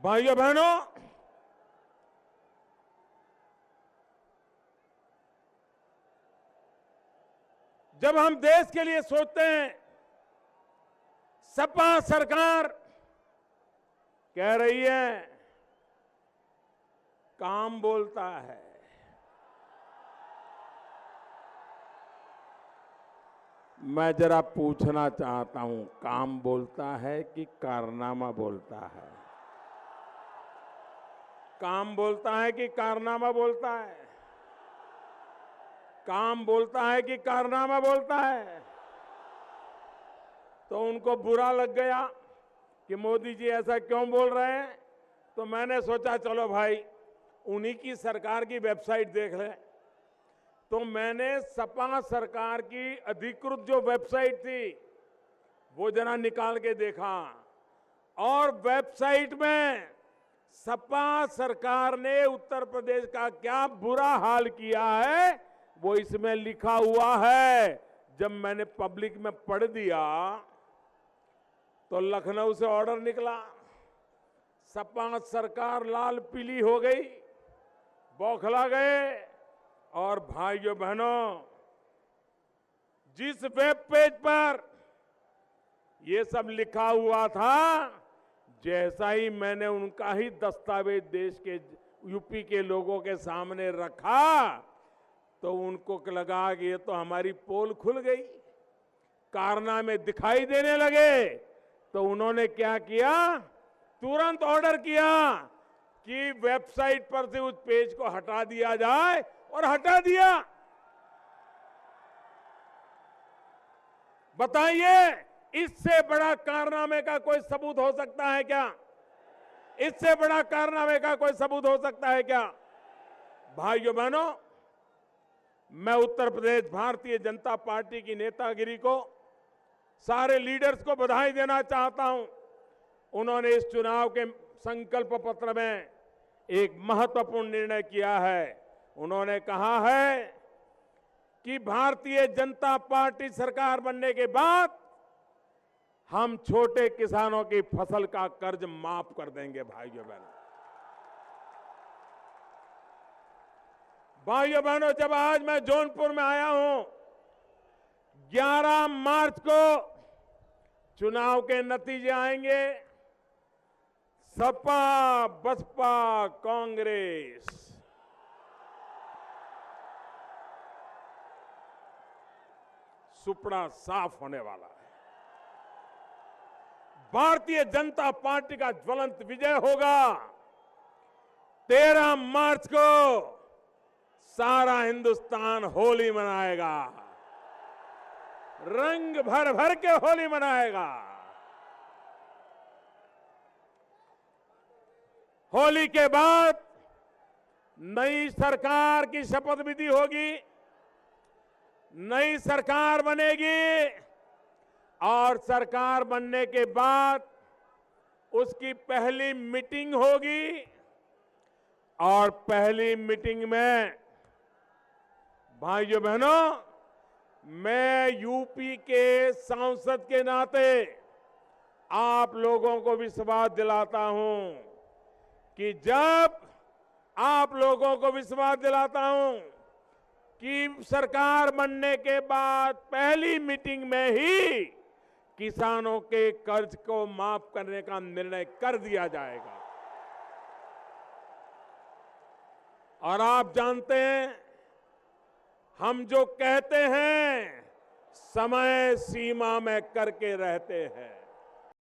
भाइयों बहनों, जब हम देश के लिए सोचते हैं, सपा सरकार कह रही है काम बोलता है। मैं जरा पूछना चाहता हूं, काम बोलता है कि कारनामा बोलता है? काम बोलता है कि कारनामा बोलता है? काम बोलता है कि कारनामा बोलता है? तो उनको बुरा लग गया कि मोदी जी ऐसा क्यों बोल रहे हैं। तो मैंने सोचा चलो भाई उन्हीं की सरकार की वेबसाइट देख लें। तो मैंने सपा सरकार की अधिकृत जो वेबसाइट थी वो जरा निकाल के देखा, और वेबसाइट में सपा सरकार ने उत्तर प्रदेश का क्या बुरा हाल किया है वो इसमें लिखा हुआ है। जब मैंने पब्लिक में पढ़ दिया तो लखनऊ से ऑर्डर निकला, सपा सरकार लाल पीली हो गई, बौखला गए। और भाइयों बहनों, जिस वेब पेज पर ये सब लिखा हुआ था, जैसा ही मैंने उनका ही दस्तावेज देश के यूपी के लोगों के सामने रखा तो उनको लगा कि ये तो हमारी पोल खुल गई, कारनामे दिखाई देने लगे। तो उन्होंने क्या किया, तुरंत ऑर्डर किया कि वेबसाइट पर से उस पेज को हटा दिया जाए, और हटा दिया। बताइए, इससे बड़ा कारनामे का कोई सबूत हो सकता है क्या? इससे बड़ा कारनामे का कोई सबूत हो सकता है क्या? भाइयों बहनों, मैं उत्तर प्रदेश भारतीय जनता पार्टी की नेतागिरी को, सारे लीडर्स को बधाई देना चाहता हूं। उन्होंने इस चुनाव के संकल्प पत्र में एक महत्वपूर्ण निर्णय किया है। उन्होंने कहा है कि भारतीय जनता पार्टी सरकार बनने के बाद हम छोटे किसानों की फसल का कर्ज माफ कर देंगे। भाइयों बहनों, जब आज मैं जौनपुर में आया हूं, 11 मार्च को चुनाव के नतीजे आएंगे। सपा, बसपा, कांग्रेस सुपड़ा साफ होने वाला है। भारतीय जनता पार्टी का ज्वलंत विजय होगा। 13 मार्च को सारा हिंदुस्तान होली मनाएगा, रंग भर भर के होली मनाएगा। होली के बाद नई सरकार की शपथ विधि होगी, नई सरकार बनेगी, और सरकार बनने के बाद उसकी पहली मीटिंग होगी। और पहली मीटिंग में भाइयों बहनों, मैं यूपी के सांसद के नाते आप लोगों को विश्वास दिलाता हूं कि जब आप लोगों को विश्वास दिलाता हूं कि सरकार बनने के बाद पहली मीटिंग में ही किसानों के कर्ज को माफ करने का निर्णय कर दिया जाएगा। और आप जानते हैं, हम जो कहते हैं समय सीमा में करके रहते हैं।